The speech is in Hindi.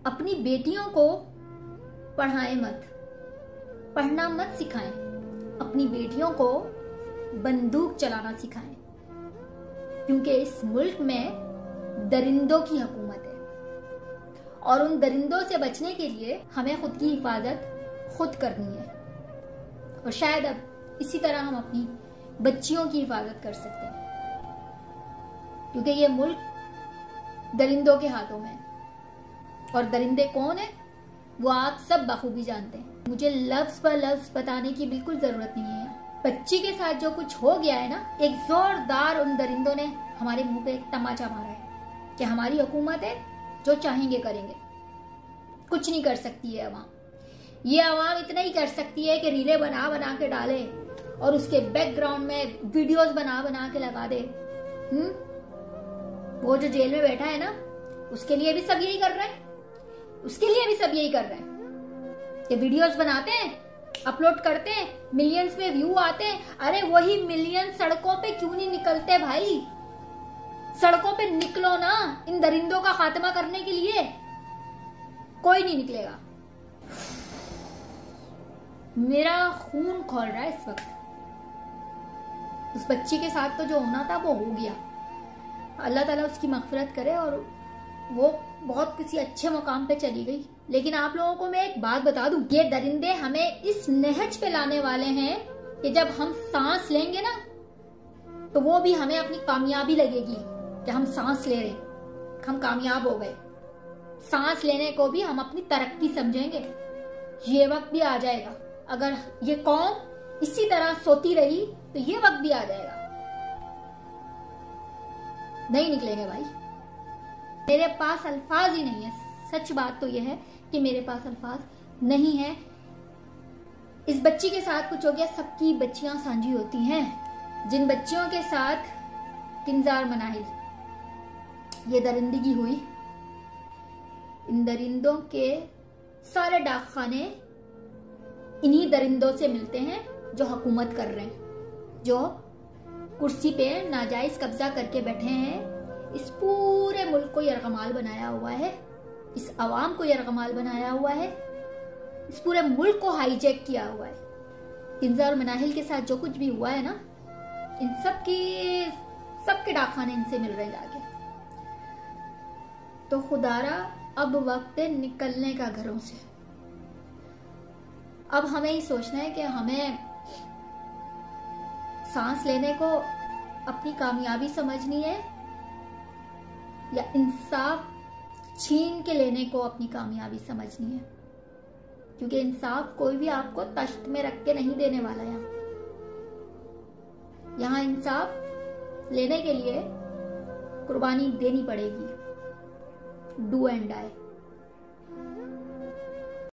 अपनी बेटियों को पढ़ाएं मत, पढ़ना मत सिखाएं, अपनी बेटियों को बंदूक चलाना सिखाएं, क्योंकि इस मुल्क में दरिंदों की हुकूमत है और उन दरिंदों से बचने के लिए हमें खुद की हिफाजत खुद करनी है। और शायद अब इसी तरह हम अपनी बच्चियों की हिफाजत कर सकते हैं, क्योंकि ये मुल्क दरिंदों के हाथों में है। और दरिंदे कौन है वो आप सब बखूबी जानते हैं, मुझे लफ्ज पर लफ्ज बताने की बिल्कुल जरूरत नहीं है। बच्ची के साथ जो कुछ हो गया है ना, एक जोरदार उन दरिंदों ने हमारे मुंह पे एक तमाचा मारा है कि हमारी हुकूमत है, जो चाहेंगे करेंगे, कुछ नहीं कर सकती है अवाम। ये अवाम इतना ही कर सकती है कि रीले बना बना के डाले और उसके बैकग्राउंड में वीडियोस बना बना के लगा दे। वो जो जेल में बैठा है ना, उसके लिए भी सब यही कर रहे हैं, उसके लिए भी सब यही कर रहे हैं कि वीडियोस बनाते हैं, अपलोड करते हैं, मिलियंस में व्यू आते हैं। अरे वही मिलियन सड़कों पे क्यों नहीं निकलते भाई? सड़कों पे निकलो ना इन दरिंदों का खात्मा करने के लिए। कोई नहीं निकलेगा। मेरा खून खौल रहा है इस वक्त। उस बच्ची के साथ तो जो होना था वो हो गया। अल्लाह ताला उसकी मग़फ़िरत करे और वो बहुत किसी अच्छे मुकाम पे चली गई। लेकिन आप लोगों को मैं एक बात बता दूं, ये दरिंदे हमें इस नहज पे लाने वाले हैं कि जब हम सांस लेंगे ना, तो वो भी हमें अपनी कामयाबी लगेगी कि हम सांस ले रहे हैं, हम कामयाब हो गए। सांस लेने को भी हम अपनी तरक्की समझेंगे। ये वक्त भी आ जाएगा। अगर ये कौम इसी तरह सोती रही तो ये वक्त भी आ जाएगा। नहीं निकलेंगे भाई। मेरे पास अल्फाज ही नहीं है। सच बात तो यह है कि मेरे पास अल्फाज नहीं है। इस बच्ची के साथ कुछ हो गया। सबकी बच्चियां सांझी होती हैं। जिन बच्चियों के साथ किंजार मनाहिल ये दरिंदगी हुई, इन दरिंदों के सारे डाकखाने इन्हीं दरिंदों से मिलते हैं जो हुकूमत कर रहे हैं, जो कुर्सी पे नाजायज कब्जा करके बैठे हैं। इस पूरे मुल्क को यरगमाल बनाया हुआ है, इस अवाम को यरगमाल बनाया हुआ है, इस पूरे मुल्क को हाईजैक किया हुआ है। किंजार मनाहिल के साथ जो कुछ भी हुआ है ना, इन सबके डाकखाने इनसे मिल रहे जाके। तो खुदारा अब वक्त है निकलने का घरों से। अब हमें ही सोचना है कि हमें सांस लेने को अपनी कामयाबी समझनी है या इंसाफ छीन के लेने को अपनी कामयाबी समझनी है। क्योंकि इंसाफ कोई भी आपको तश्त में रख के नहीं देने वाला। यहाँ लेने के लिए कुर्बानी देनी पड़ेगी। Do and die.